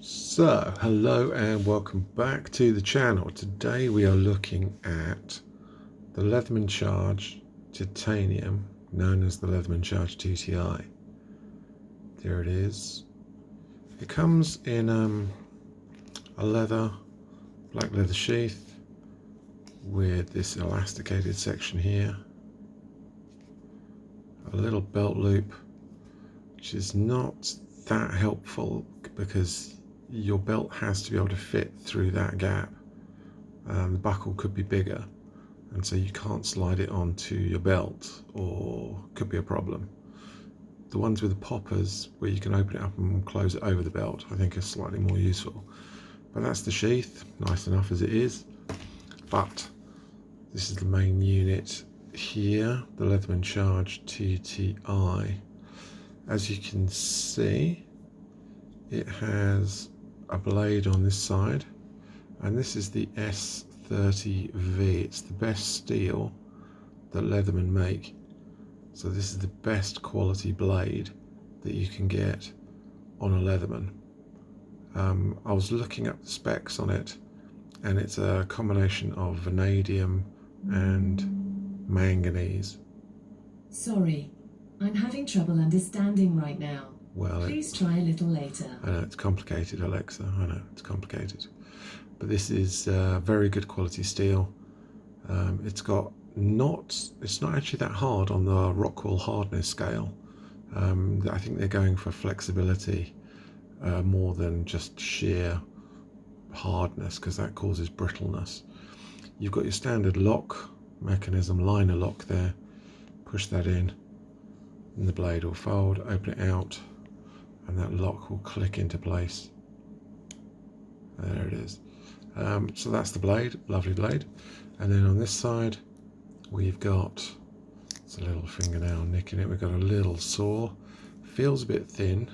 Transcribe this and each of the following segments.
So, hello and welcome back to the channel. Today we are looking at the Leatherman Charge Titanium, known as the Leatherman Charge TTI. There it is. It comes in a black leather sheath with this elasticated section here, a little belt loop, which is not that helpful because your belt has to be able to fit through that gap. The buckle could be bigger, and so you can't slide it onto your belt, or could be a problem. The ones with the poppers where you can open it up and close it over the belt I think are slightly more useful. But that's the sheath, nice enough as it is. But this is the main unit here, the Leatherman Charge TTI. As you can see, it has a blade on this side, and this is the S30V. It's the best steel that Leatherman make, so this is the best quality blade that you can get on a Leatherman. I was looking up the specs on it, and it's a combination of vanadium and manganese. Sorry, I'm having trouble understanding right now. Well, please try a little later. I know it's complicated, Alexa. I know it's complicated, but this is very good quality steel. It's not actually that hard on the Rockwell hardness scale. I think they're going for flexibility more than just sheer hardness, because that causes brittleness. You've got your standard lock mechanism, liner lock there. Push that in, and the blade will fold, open it out, and that lock will click into place. There it is. So that's the blade, lovely blade. And then on this side we've got, it's a little fingernail nick in it, we've got a little saw. Feels a bit thin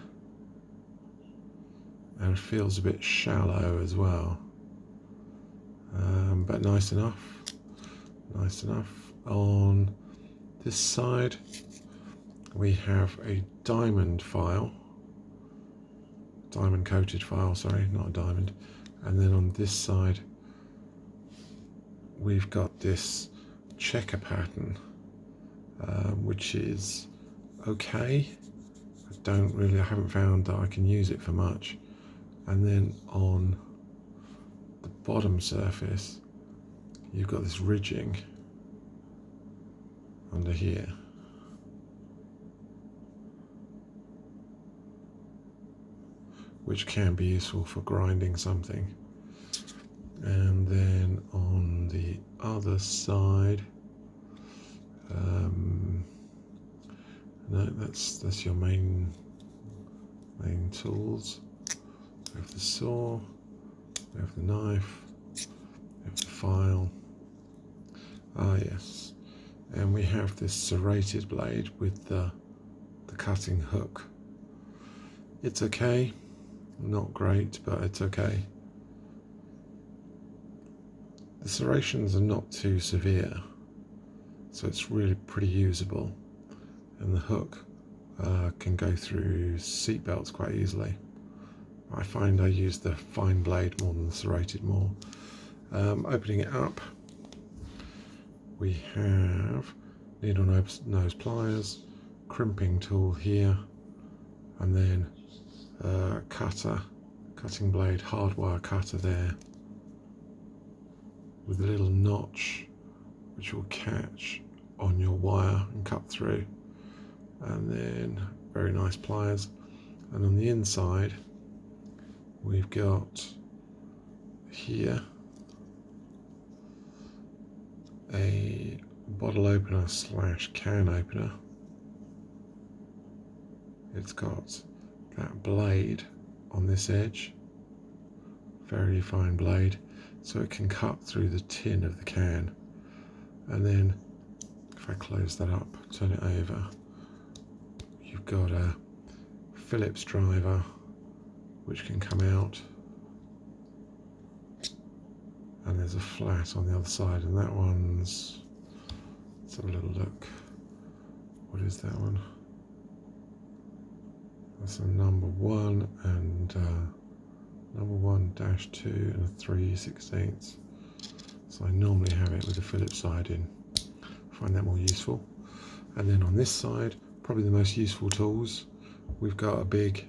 and feels a bit shallow as well, but nice enough. On this side we have a diamond coated file, sorry, not a diamond. And then on this side we've got this checker pattern, which is okay. I haven't found that I can use it for much. And then on the bottom surface you've got this ridging under here. Which can be useful for grinding something. And then on the other side, no, that's your main tools. We have the saw, we have the knife, we have the file. Ah yes, and we have this serrated blade with the cutting hook. It's okay. Not great, but it's okay. The serrations are not too severe, so it's really pretty usable, and the hook can go through seat belts quite easily. I find I use the fine blade more than the serrated more. Opening it up, we have needle nose pliers, crimping tool here, and then cutting blade, hardwire cutter there with a little notch which will catch on your wire and cut through, and then very nice pliers. And on the inside we've got here a bottle opener / can opener. It's got that blade on this edge, very fine blade, so it can cut through the tin of the can. And then if I close that up, turn it over, you've got a Phillips driver which can come out, and there's a flat on the other side, and that one's, let's have a little look. What is that one? That's a number 1, and number 1-2 and a 3/16. So I normally have it with the Phillips side in. Find that more useful. And then on this side, probably the most useful tools, we've got a big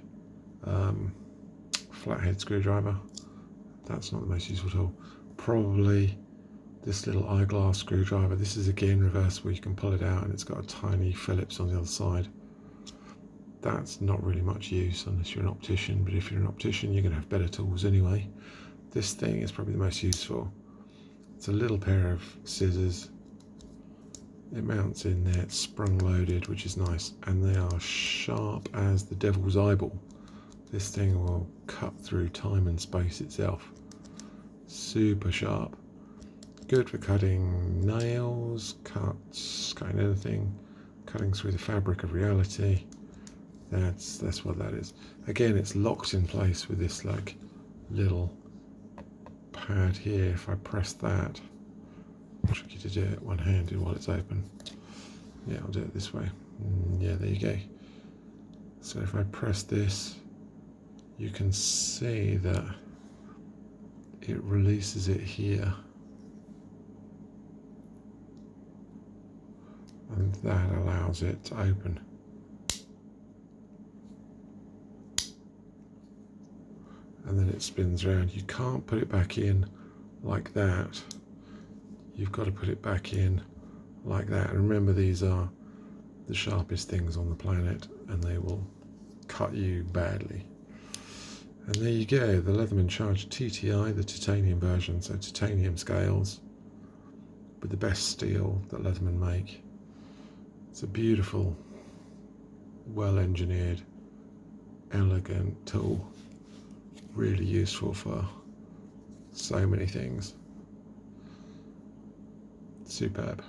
flathead screwdriver. That's not the most useful tool. Probably this little eyeglass screwdriver. This is again reversible. You can pull it out and it's got a tiny Phillips on the other side. That's not really much use unless you're an optician, but if you're an optician, you're going to have better tools anyway. This thing is probably the most useful. It's a little pair of scissors. It mounts in there, it's sprung loaded, which is nice, and they are sharp as the devil's eyeball. This thing will cut through time and space itself. Super sharp. Good for cutting nails, cutting anything, cutting through the fabric of reality. That's what that is. Again, it's locked in place with this like little pad here. If I press that, tricky to do it one-handed while it's open. Yeah, I'll do it this way. Yeah, there you go. So if I press this, you can see that it releases it here. And that allows it to open. And then it spins around. You can't put it back in like that. You've got to put it back in like that. And remember, these are the sharpest things on the planet and they will cut you badly. And there you go, the Leatherman Charge TTI, the titanium version, so titanium scales with the best steel that Leatherman make. It's a beautiful, well-engineered, elegant tool, really useful for so many things. Superb.